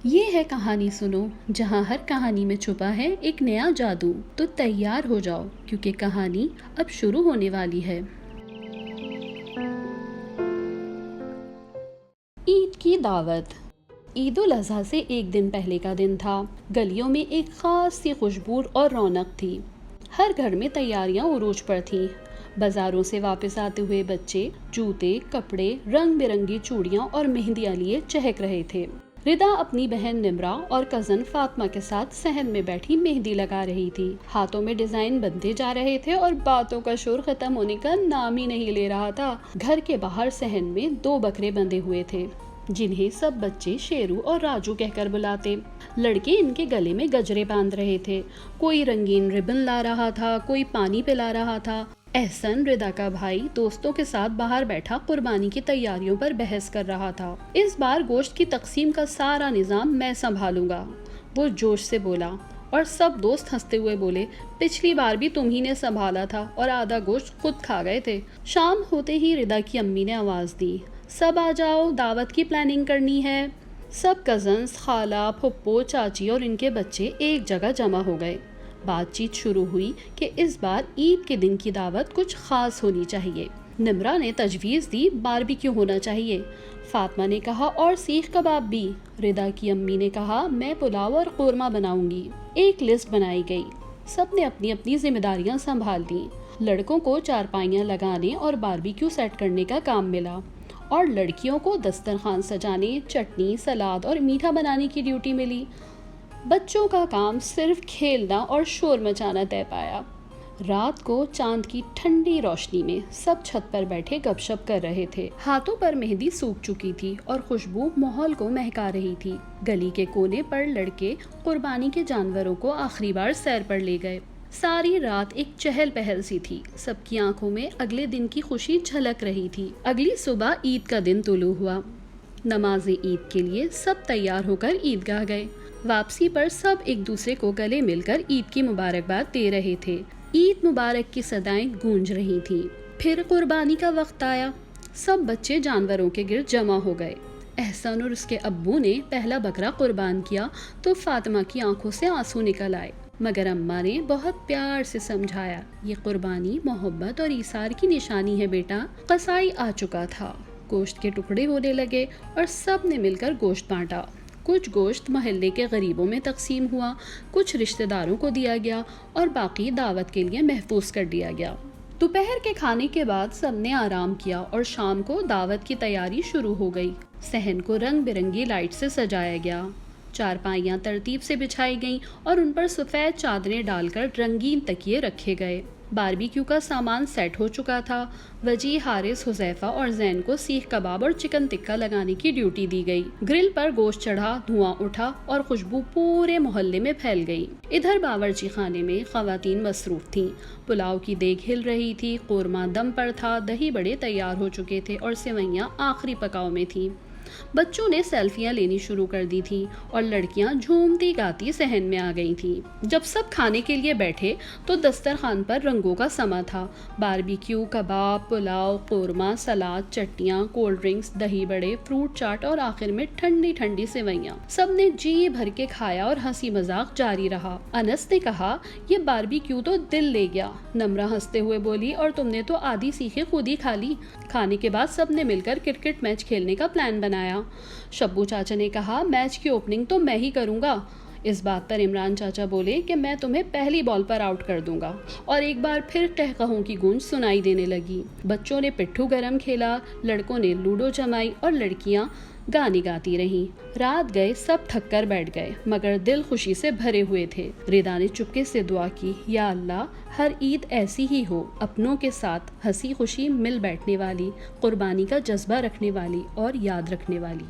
یہ ہے کہانی سنو جہاں ہر کہانی میں چھپا ہے ایک نیا جادو. تو تیار ہو جاؤ کیونکہ کہانی اب شروع ہونے والی ہے. عید کی دعوت. عید الاضحیٰ سے ایک دن پہلے کا دن تھا. گلیوں میں ایک خاص سی خوشبو اور رونق تھی. ہر گھر میں تیاریاں عروج پر تھیں. بازاروں سے واپس آتے ہوئے بچے جوتے، کپڑے، رنگ برنگی چوڑیاں اور مہندیاں لیے چہک رہے تھے. ردا اپنی بہن نمرا اور کزن فاطمہ کے ساتھ صحن میں بیٹھی مہندی لگا رہی تھی. ہاتھوں میں ڈیزائن بنتے جا رہے تھے اور باتوں کا شور ختم ہونے کا نام ہی نہیں لے رہا تھا. گھر کے باہر صحن میں 2 بکرے بندھے ہوئے تھے جنہیں سب بچے شیرو اور راجو کہہ کر بلاتے. لڑکے ان کے گلے میں گجرے باندھ رہے تھے. کوئی رنگین ربن لا رہا تھا، کوئی پانی پلا رہا تھا. احسن، ردا کا بھائی، دوستوں کے ساتھ باہر بیٹھا قربانی کی تیاریوں پر بحث کر رہا تھا. اس بار گوشت کی تقسیم کا سارا نظام میں سنبھالوں گا، وہ جوش سے بولا. اور سب دوست ہنستے ہوئے بولے، پچھلی بار بھی تم ہی نے سنبھالا تھا اور آدھا گوشت خود کھا گئے تھے. شام ہوتے ہی ردا کی امی نے آواز دی، سب آ جاؤ، دعوت کی پلاننگ کرنی ہے. سب کزنز، خالہ، پھپھو، چاچی اور ان کے بچے ایک جگہ جمع ہو گئے. بات چیت شروع ہوئی کہ اس بار عید کے دن کی دعوت کچھ خاص ہونی چاہیے. نمرا نے تجویز دی باربیکیو ہونا چاہیے. فاطمہ نے کہا اور سیخ کباب بھی. ردا کی امی نے کہا میں پلاؤ اور قورمہ بناؤں گی. ایک لسٹ بنائی گئی. سب نے اپنی اپنی ذمہ داریاں سنبھال دیں. لڑکوں کو چارپائیاں لگانے اور باربیکیو سیٹ کرنے کا کام ملا اور لڑکیوں کو دسترخوان سجانے، چٹنی، سلاد اور میٹھا بنانے کی ڈیوٹی ملی. بچوں کا کام صرف کھیلنا اور شور مچانا طے پایا. رات کو چاند کی ٹھنڈی روشنی میں سب چھت پر بیٹھے گپ شپ کر رہے تھے. ہاتھوں پر مہندی سوکھ چکی تھی اور خوشبو ماحول کو مہکا رہی تھی. گلی کے کونے پر لڑکے قربانی کے جانوروں کو آخری بار سیر پر لے گئے. ساری رات ایک چہل پہل سی تھی. سب کی آنکھوں میں اگلے دن کی خوشی جھلک رہی تھی. اگلی صبح عید کا دن طلوع ہوا. نماز عید کے لیے سب تیار ہو کر عیدگاہ گئے. واپسی پر سب ایک دوسرے کو گلے مل کر عید کی مبارکباد دے رہے تھے. عید مبارک کی صدائیں گونج رہی تھیں. پھر قربانی کا وقت آیا. سب بچے جانوروں کے گرد جمع ہو گئے. احسن اور اس کے ابو نے پہلا بکرا قربان کیا تو فاطمہ کی آنکھوں سے آنسو نکل آئے، مگر اماں نے بہت پیار سے سمجھایا، یہ قربانی محبت اور ایثار کی نشانی ہے بیٹا. قصائی آ چکا تھا. گوشت کے ٹکڑے ہونے لگے اور سب نے مل کر گوشت بانٹا. کچھ گوشت محلے کے غریبوں میں تقسیم ہوا، کچھ رشتہ داروں کو دیا گیا اور باقی دعوت کے لیے محفوظ کر دیا گیا. دوپہر کے کھانے کے بعد سب نے آرام کیا اور شام کو دعوت کی تیاری شروع ہو گئی. صحن کو رنگ برنگی لائٹ سے سجایا گیا. چارپائیاں ترتیب سے بچھائی گئیں اور ان پر سفید چادریں ڈال کر رنگین تکیے رکھے گئے. باربیکیو کا سامان سیٹ ہو چکا تھا. وجی، حارث، حذیفہ اور زین کو سیخ کباب اور چکن ٹکا لگانے کی ڈیوٹی دی گئی. گرل پر گوشت چڑھا، دھواں اٹھا اور خوشبو پورے محلے میں پھیل گئی. ادھر باورچی خانے میں خواتین مصروف تھیں. پلاؤ کی دیگ ہل رہی تھی، قورمہ دم پر تھا، دہی بڑے تیار ہو چکے تھے اور سیویاں آخری پکاؤ میں تھیں. بچوں نے سیلفیاں لینی شروع کر دی تھیں اور لڑکیاں جھومتی گاتی صحن میں آ گئی تھیں. جب سب کھانے کے لیے بیٹھے تو دسترخوان پر رنگوں کا سما تھا. باربیکیو، کباب، پلاؤ، قورمہ، سلاد، چٹنیاں، کولڈ ڈرنکس، دہی بڑے، فروٹ چاٹ اور آخر میں ٹھنڈی ٹھنڈی سیویاں. سب نے جی بھر کے کھایا اور ہنسی مذاق جاری رہا. انس نے کہا، یہ باربیکیو تو دل لے گیا. نمرا ہنستے ہوئے بولی، اور تم نے تو آدھی سیخیں خود ہی کھا لی. کھانے کے بعد سب نے مل کر کرکٹ میچ کھیلنے کا پلان بنایا. شبو چاچا نے کہا، میچ کی اوپننگ تو میں ہی کروں گا. اس بات پر عمران چاچا بولے کہ میں تمہیں پہلی بال پر آؤٹ کر دوں گا. اور ایک بار پھر قہقہوں کی گونج سنائی دینے لگی. بچوں نے پٹھو گرم کھیلا، لڑکوں نے لوڈو جمائی اور لڑکیاں گانے گاتی رہیں. رات گئے، سب تھک کر بیٹھ گئے مگر دل خوشی سے بھرے ہوئے تھے. ردا نے چپکے سے دعا کی، یا اللہ ہر عید ایسی ہی ہو، اپنوں کے ساتھ ہنسی خوشی مل بیٹھنے والی، قربانی کا جذبہ رکھنے والی اور یاد رکھنے والی.